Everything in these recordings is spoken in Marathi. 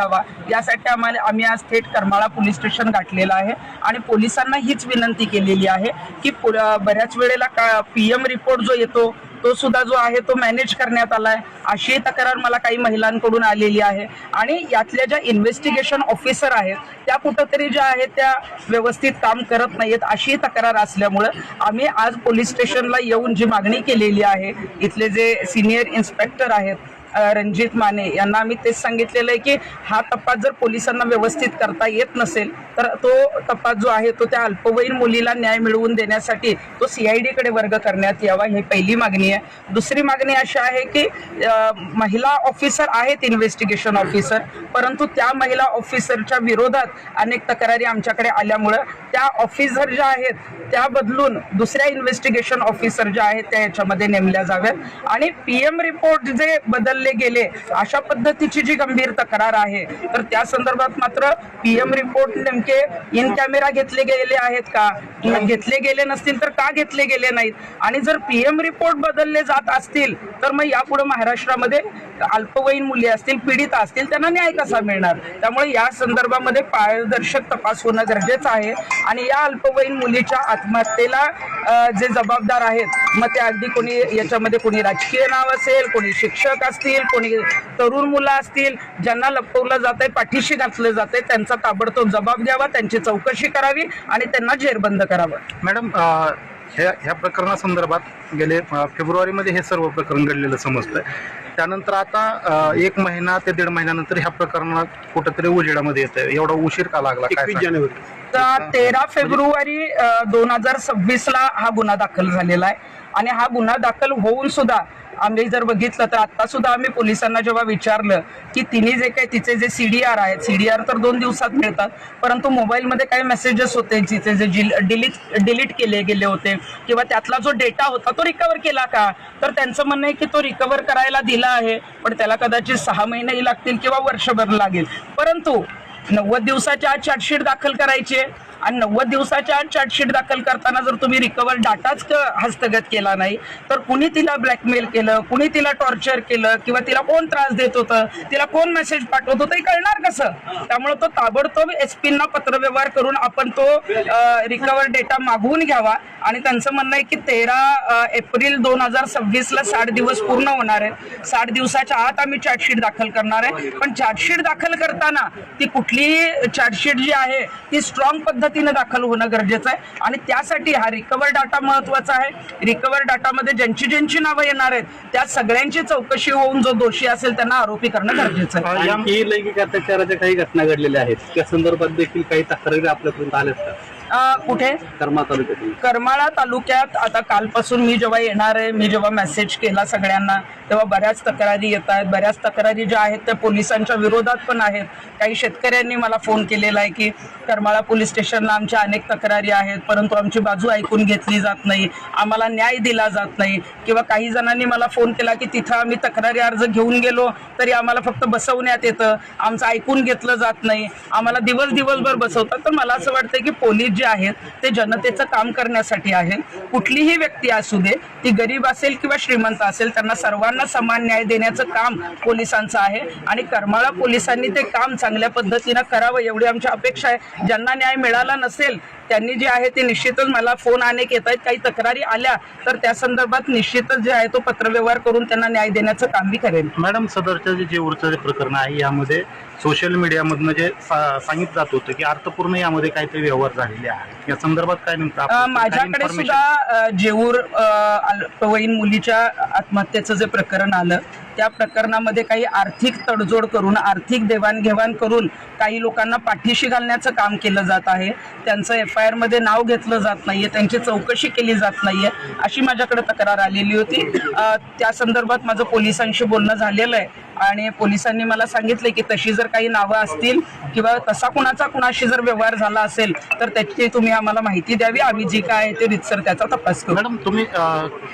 मिळावा यासाठी आम्ही आज थेट करमाळा पोलीस स्टेशन गाठलेलं आहे आणि पोलिसांना हीच विनंती केलेली आहे की बऱ्याच वेळेला PM रिपोर्ट जो येतो तो सुद्धा जो आहे तो मॅनेज करण्यात आलाय अशी तक्रार मला काही महिलांकडून आलेली आहे आणि यातल्या ज्या इन्व्हेस्टिगेशन ऑफिसर आहेत त्या कुठंतरी ज्या आहेत त्या व्यवस्थित काम करत नाहीत अशी तक्रार असल्यामुळं आम्ही आज पोलीस स्टेशनला येऊन जी मागणी केलेली आहे इथले जे सिनियर इन्स्पेक्टर आहेत रणजित माने यांना आम्ही तेच सांगितलेलं आहे की हा तपास जर पोलिसांना व्यवस्थित करता येत नसेल तर तो तपास जो आहे तो त्या अल्पवयीन मुलीला न्याय मिळवून देण्यासाठी तो CID कडे वर्ग करण्यात यावा ही पहिली मागणी आहे। दुसरी मागणी अशी आहे की महिला ऑफिसर आहेत इन्व्हेस्टिगेशन ऑफिसर परंतु त्या महिला ऑफिसरच्या विरोधात अनेक तक्रारी आमच्याकडे आल्यामुळं त्या ऑफिसर ज्या आहेत त्या बदलून दुसऱ्या इन्व्हेस्टिगेशन ऑफिसर ज्या आहेत त्या याच्यामध्ये नेमल्या जाव्यात आणि PM रिपोर्ट जे बदलले गेले अशा पद्धतीची जी गंभीर तक्रार आहे तर त्या संदर्भात मात्र PM रिपोर्ट नेमके इन कॅमेरा घेतले गेले आहेत का घेतले गेले नसतील तर का घेतले गेले नाहीत आणि जर PM रिपोर्ट बदलले जात असतील तर मग यापुढे महाराष्ट्रामध्ये अल्पवयीन मुली असतील पीडित असतील त्यांना न्याय कसा मिळणार। त्यामुळे या संदर्भामध्ये पारदर्शक तपास होणं गरजेचं आहे आणि या अल्पवयीन मुलीच्या आत्महत्येला जे जबाबदार आहेत मग ते अगदी कोणी याच्यामध्ये कोणी राजकीय नाव असेल कोणी शिक्षक असतील कोणी तरुण मुलं असतील ज्यांना लपवलं जात आहे पाठीशी घातलं जात आहे त्यांचा ताबडतोब जबाब द्यावा त्यांची चौकशी करावी आणि त्यांना जेरबंद करावं। मॅडम ह्या प्रकरणासंदर्भात गेले फेब्रुवारीमध्ये हे सर्व प्रकरण घडलेलं समजतं त्यानंतर आता 1 महिना ते 1.5 महिन्यानंतर ह्या प्रकरणात कुठेतरी उजेडामध्ये येतं एवढा उशीर का लागला 21 जानेवारी 13 फेब्रुवारी 2026 ला हा गुन्हा दाखल झालेला आहे आणि हा गुन्हा दाखल होऊन सुद्धा आम्ही जर बघितलं तर आता सुद्धा आम्ही पोलिसांना जेव्हा विचारलं की तिने जे काही तिचे जे CDR आहेत CDR तर 2 दिवसात मिळतात परंतु मोबाईलमध्ये काही मेसेजेस होते तिचे जे डिलीट केले गेले होते किंवा त्यातला जो डेटा होता तो रिकवर केला का तर त्यांचं म्हणणं आहे की तो रिकवर करायला दिला आहे पण त्याला कदाचित 6 महिनेही लागतील किंवा वर्षभर लागेल परंतु 90 दिवसाच्या आत चार्जशीट दाखल करायची आहे आणि 90 दिवसाच्या आत चार्जशीट दाखल करताना जर तुम्ही रिकवर डाटाच हस्तगत केला नाही तर कुणी तिला ब्लॅकमेल केलं कुणी तिला टॉर्चर केलं किंवा तिला कोण त्रास देत होतं तिला कोण मेसेज पाठवत होतं हे कळणार कसं। त्यामुळे तो ताबडतोब SP-ना पत्रव्यवहार करून आपण तो रिकवर डेटा मागवून घ्यावा आणि त्यांचं म्हणणं आहे की 13 एप्रिल 2026 ला 60 दिवस पूर्ण होणार आहे 60 दिवसाच्या आत आम्ही चार्जशीट दाखल करणार आहे पण चार्जशीट दाखल करताना ती कुठलीही चार्जशीट जी आहे ती स्ट्रॉंग पद्धतीने दाखल होणं गरजेचं आहे आणि त्यासाठी हा रिकवर डाटा महत्वाचा आहे। रिकवर डाटामध्ये ज्यांची नावं येणार आहेत त्या सगळ्यांची चौकशी होऊन जो दोषी असेल त्यांना आरोपी करणं गरजेचं आहे। ही लैंगिक अत्याचाराच्या काही घटना घडलेल्या आहेत त्या संदर्भात देखील काही तक्रारी आपल्यापर्यंत आल्यात का कुठे करमाळा तालुक्यात आता कालपासून मी जेव्हा येणार आहे मी जेव्हा मेसेज केला सगळ्यांना तेव्हा बऱ्याच तक्रारी येत आहेत बऱ्याच तक्रारी ज्या आहेत त्या पोलिसांच्या विरोधात पण आहेत काही शेतकऱ्यांनी मला फोन केलेला आहे की करमाळा पोलीस स्टेशनला आमच्या अनेक तक्रारी आहेत परंतु आमची बाजू ऐकून घेतली जात नाही आम्हाला न्याय दिला जात नाही किंवा काही जणांनी मला फोन केला की तिथं आम्ही तक्रारी अर्ज घेऊन गेलो तरी आम्हाला फक्त बसवण्यात येतं आमचं ऐकून घेतलं जात नाही आम्हाला दिवसभर बसवतात। तर मला असं वाटतं की पोलीस जे आहेत ते जनतेचं काम करण्यासाठी आहेत कुठलीही व्यक्ती असू दे ती गरीब असेल किंवा श्रीमंत असेल त्यांना सर्वांना समान न्याय देण्याचं काम पोलिसांचं आहे आणि करमाळा पोलिसांनी ते काम चांगल्या पद्धतीनं करावं एवढी आमची अपेक्षा आहे। ज्यांना न्याय मिळाला नसेल त्यांनी जे आहे ते निश्चितच मला फोन अनेक येत आहेत काही तक्रारी आल्या तर त्या संदर्भात निश्चितच जे आहे तो पत्रव्यवहार करून त्यांना न्याय देण्याचं काम मी करेन। मॅडम सदरचं जे जेऊरचं प्रकरण आहे यामध्ये सोशल मीडियामधनं जे सांगितलं जात होतं की अर्थपूर्ण यामध्ये काहीतरी व्यवहार झालेले आहेत या संदर्भात काय नेमकं माझ्याकडे सुद्धा जेऊर अल्पवयीन मुलीच्या आत्महत्येचं जे प्रकरण आलं त्या प्रकरणामध्ये काही आर्थिक तडजोड करून आर्थिक देवाणघेवाण करून काही लोकांना पाठीशी घालण्याचं काम केलं जात आहे त्यांचं FIR मध्ये नाव घेतलं जात नाहीये त्यांची चौकशी केली जात नाहीये अशी माझ्याकडे तक्रार आलेली होती। त्या संदर्भात माझं पोलिसांशी बोलणं झालेलं आहे आणि पोलिसांनी मला सांगितले की तशी जर काही नावं असतील किंवा तसा कुणाशी जर व्यवहार झाला असेल तर त्याची तुम्ही आम्हाला माहिती द्यावी आम्ही जी काय आहे ते रितसर त्याचा तपास करू। मॅडम तुम्ही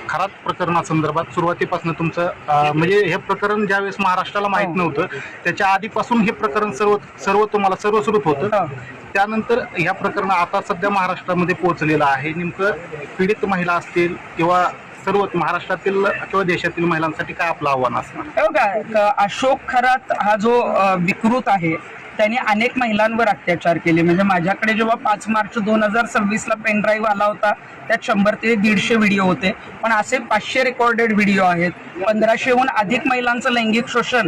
खरात प्रकरणासंदर्भात सुरुवातीपासून तुमचं म्हणजे हे प्रकरण ज्यावेळेस महाराष्ट्राला माहित नव्हतं त्याच्या आधीपासून हे प्रकरण सर्व तुम्हाला सर्वस्वरूप होतं त्यानंतर ह्या प्रकरण आता सध्या महाराष्ट्रामध्ये पोहोचलेलं आहे नेमकं पीडित महिला असतील किंवा सर्व महाराष्ट्रातील किंवा देशातील महिलांसाठी काय आपलं आव्हान असणार? हे बघा, अशोक खरात हा जो विकृत आहे त्यांनी अनेक महिलांवर अत्याचार केले. म्हणजे माझ्याकडे जेव्हा 5 मार्च 2026 पेन ड्राईव्ह आला होता त्यात 100 ते 150 व्हिडिओ होते, पण असे 500 रेकॉर्डेड व्हिडिओ आहेत. 1500हून अधिक महिलांचं लैंगिक शोषण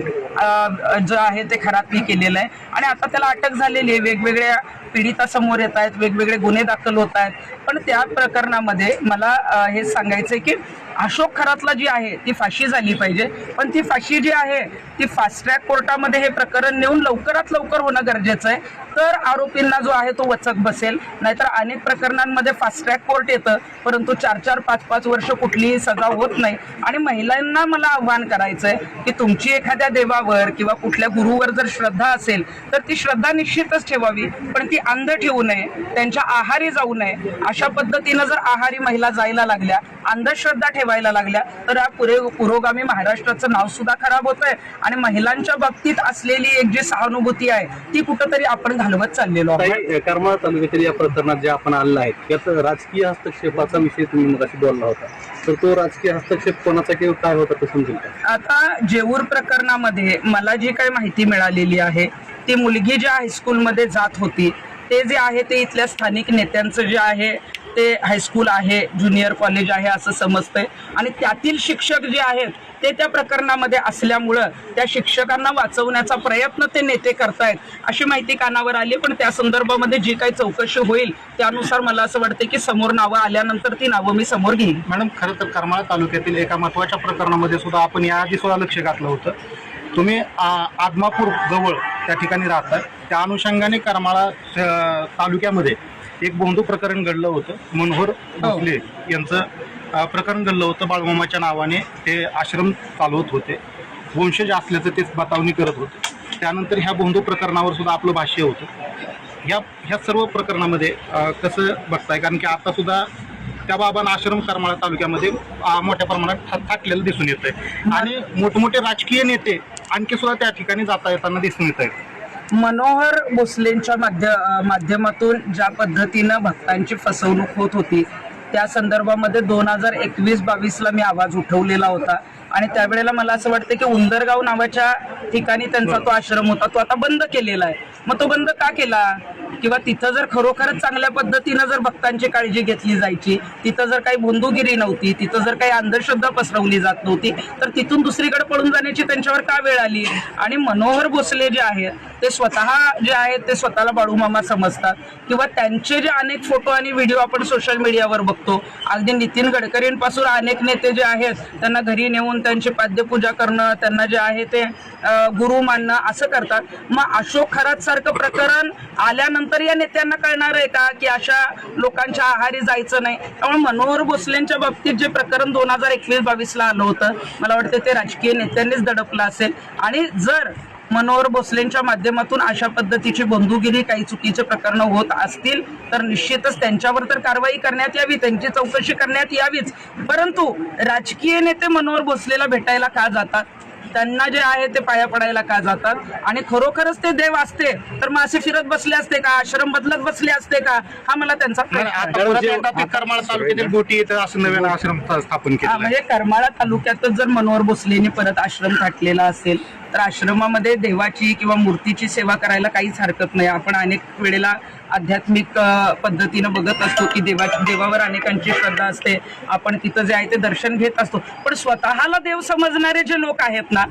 जे आहे ते खरातनी केलेलं आहे आणि आता त्याला अटक झालेली आहे. वेगवेगळ्या पीडिता समोर येत आहेत, वेगवेगळे गुन्हे दाखल होत आहेत. पण त्या प्रकरणामध्ये मला हे सांगायचं आहे की अशोक खरातला जी आहे ती फाशी झाली पाहिजे, पण ती फाशी जी आहे ती फास्ट ट्रॅक कोर्टामध्ये हे प्रकरण नेऊन लवकरात लवकर होणं गरजेचं आहे, तर आरोपींना जो आहे तो वचक बसेल. नाहीतर अनेक प्रकरणांमध्ये फास्ट ट्रॅक कोर्ट येतं परंतु 4-4, 5-5 वर्ष कुठलीही सजा होत नाही. आणि महिलांना मला आव्हान करायचं आहे की तुमची एखाद्या देवावर किंवा कुठल्या गुरुवर जर श्रद्धा असेल तर ती श्रद्धा निश्चितच ठेवावी, पण ती अंध ठेवू नये, त्यांच्या आहारी जाऊ नये. अशा पद्धतीनं जर आहारी महिला जायला लागल्या, अंधश्रद्धा ठेवायला लागल्या, तर या पुरोगामी महाराष्ट्राचं नाव सुद्धा खराब होत आहे आणि महिलांच्या बाबतीत असलेली एक जी सहानुभूती आहे ती कुठंतरी आपण घालवत चाललेलो आहोत. करमाळा तालुक्यातील या प्रकरणात जे आपण आलेलं आहे त्यात राजकीय हस्तक्षेपाचा विषय तुम्ही मगाशी बोलला होता, तर तो राजकीय हस्तक्षेप कोणाचा किंवा काय होता ते समजेल का? आता जेऊर प्रकरणामध्ये मला जी काही माहिती मिळालेली आहे ती मुलगी ज्या हायस्कूलमध्ये जात होती ते जे आहे ते इथल्या स्थानिक नेत्यांचं जे आहे ते हायस्कूल आहे, ज्युनियर कॉलेज आहे असं समजतंय आणि त्यातील शिक्षक जे आहेत ते त्या प्रकरणामध्ये असल्यामुळं त्या शिक्षकांना वाचवण्याचा प्रयत्न ते नेते करतायत अशी माहिती कानावर आली. पण त्या संदर्भामध्ये जी काही चौकशी होईल त्यानुसार मला असं वाटतं की समोर नावं आल्यानंतर ती नावं मी समोर घेईन. मॅडम, खरं तर करमाळा तालुक्यातील एका महत्त्वाच्या प्रकरणामध्ये सुद्धा आपण याआधी सुद्धा लक्ष घातलं होतं. तुम्ही आदमापूर जवळ त्या ठिकाणी राहतात, त्या अनुषंगाने करमाळा तालुक्यामध्ये एक बोंधू प्रकरण घडलं होतं. मनोहर भोसले यांचं प्रकरण घडलं होतं. बाळमामाच्या नावाने ते आश्रम चालवत होते, वंशज असल्याचं तेच बतावणी करत होते. त्यानंतर ह्या बोंधू प्रकरणावर सुद्धा आपलं भाष्य होतं. ह्या सर्व प्रकरणामध्ये कसं बघताय, कारण की आता सुद्धा त्या बाबांना आश्रम करमाळा तालुक्यामध्ये मोठ्या प्रमाणात थाटलेलं दिसून येत आहे आणि मोठमोठे राजकीय नेते आणखी सुद्धा त्या ठिकाणी जाता येताना दिसून येत आहेत. मनोहर भोसलेंच्या माध्यमातून ज्या पद्धतीनं भक्तांची फसवणूक होत होती त्या संदर्भामध्ये 2021-22ला मी आवाज उठवलेला होता आणि त्यावेळेला मला असं वाटतं की उंदरगाव नावाच्या ठिकाणी त्यांचा तो आश्रम होता, तो आता बंद केलेला आहे. मग तो बंद का केला? किंवा तिथं जर खरोखरच चांगल्या पद्धतीनं जर भक्तांची काळजी घेतली जायची, तिथं जर काही बोंधुगिरी नव्हती, तिथं जर काही अंधश्रद्धा पसरवली जात नव्हती, तर तिथून दुसरीकडे पळून जाण्याची त्यांच्यावर का वेळ आली? आणि मनोहर भोसले जे आहेत ते स्वतः जे आहेत ते स्वतःला बाळूमामा समजतात किंवा त्यांचे जे अनेक फोटो आणि व्हिडिओ आपण सोशल मीडियावर बघतो, अगदी नितीन गडकरींपासून अनेक नेते जे आहेत त्यांना घरी नेऊन त्यांची पाद्यपूजा करणं, त्यांना जे आहे ते गुरु मानणं असं करतात. मग अशोक खरात सारखं प्रकरण आल्यानंतर या नेत्यांना कळणार आहे का की अशा लोकांच्या आहारी जायचं नाही? त्यामुळे मनोहर भोसलेंच्या बाबतीत जे प्रकरण 2021-22ला आलं होतं, मला वाटतं ते राजकीय नेत्यांनीच दडपलं असेल. आणि जर मनोहर भोसलेंच्या माध्यमातून अशा पद्धतीची बंधुगिरी काही चुकीचे प्रकरण होत असतील तर निश्चितच त्यांच्यावर तर कारवाई करण्यात यावी, त्यांची चौकशी करण्यात यावीच. परंतु राजकीय नेते मनोहर भोसलेला भेटायला का जातात? त्यांना जे आहे ते पाया पडायला का जातात? आणि खरोखरच ते देव असते तर मग असे फिरत बसले असते का? आश्रम बदलत बसले असते का? हा मला त्यांचा करमाळा तालुक्यातील गोटी येतं असं नवीन आश्रम स्थापन केलं. म्हणजे करमाळा तालुक्यातच जर मनोहर भोसलेंनी परत आश्रम थाटलेला असेल तर आश्रमामध्ये देवाची किंवा मूर्तीची सेवा करायला काहीच हरकत नाही. आपण अनेक वेळेला आध्यात्मिक पद्धतीनं बघत असतो की देवावर अनेकांची श्रद्धा असते, आपण तिथं जे आहे ते दर्शन घेत असतो. पण स्वतःला देव समजणारे जे लोक आहेत ना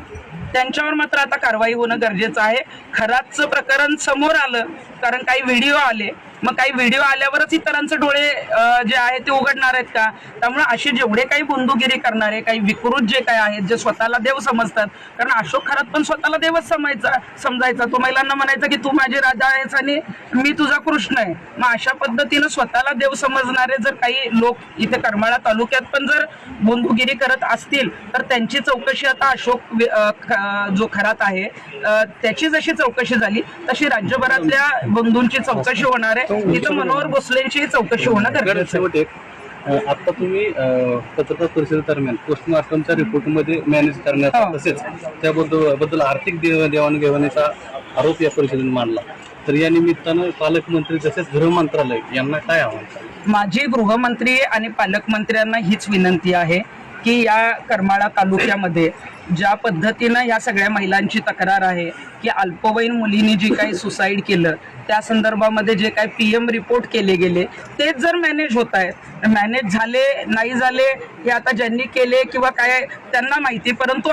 त्यांच्यावर मात्र आता कारवाई होणं गरजेचं आहे. खरातचं प्रकरण समोर आलं कारण काही व्हिडिओ आले, मग काही व्हिडिओ आल्यावरच इतरांचे डोळे जे आहे ते उघडणार आहेत का? त्यामुळे असे जेवढे काही बंधुगिरी करणारे काही विकृत जे काय आहेत, जे स्वतःला देव समजतात, कारण अशोक खरात पण स्वतःला देवच समजायचा. तो महिलांना म्हणायचा की तू माझी राधा आहेस आणि मी तुझा कृष्ण आहे. मग अशा पद्धतीनं स्वतःला देव समजणारे जर काही लोक इथे करमाळा तालुक्यात पण जर बंधुगिरी करत असतील तर त्यांची चौकशी आता अशोक जो खरात आहे त्याची जशी चौकशी झाली तशी राज्यभरातल्या बंधूंची चौकशी होणार आहे. तिथं मनोहर भोसलेंची चौकशी होणं गरजेचं आहे. आता तुम्ही पत्रकार परिषदेदरम्यान पोस्टमार्टमच्या रिपोर्टमध्ये मॅनेज करण्याचा तसेच त्याबद्दल आर्थिक देवाणघेवाणीचा आरोप या परिषदेने मांडला, तर या निमित्तानं पालकमंत्री तसेच गृह मंत्रालय यांना काय आव्हान? माझी गृहमंत्री आणि पालकमंत्र्यांना हीच विनंती आहे की या करमाळा तालुक्यामध्ये ज्या पद्धतीनं या सगळ्या महिलांची तक्रार आहे की अल्पवयीन मुलींनी जी काही सुसाईड केलं त्या संदर्भामध्ये जे काही PM रिपोर्ट केले गेले तेच जर मॅनेज होत आहेत, मॅनेज झाले नाही झाले हे आता ज्यांनी केले किंवा काय त्यांना माहिती, परंतु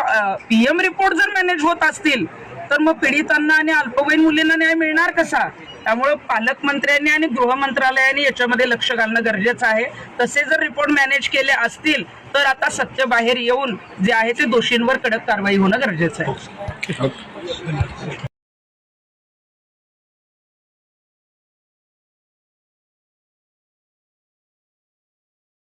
PM रिपोर्ट जर मॅनेज होत असतील तर मग पीडितांना आणि अल्पवयीन मुलींना न्याय मिळणार कसा? त्यामुळं पालकमंत्र्यांनी आणि गृहमंत्रालयाने याच्यामध्ये लक्ष घालणं गरजेचं आहे. तसे जर रिपोर्ट मॅनेज केले असतील तर आता सत्य बाहेर येऊन जे आहे ते दोषींवर कडक कारवाई होणं गरजेचं आहे.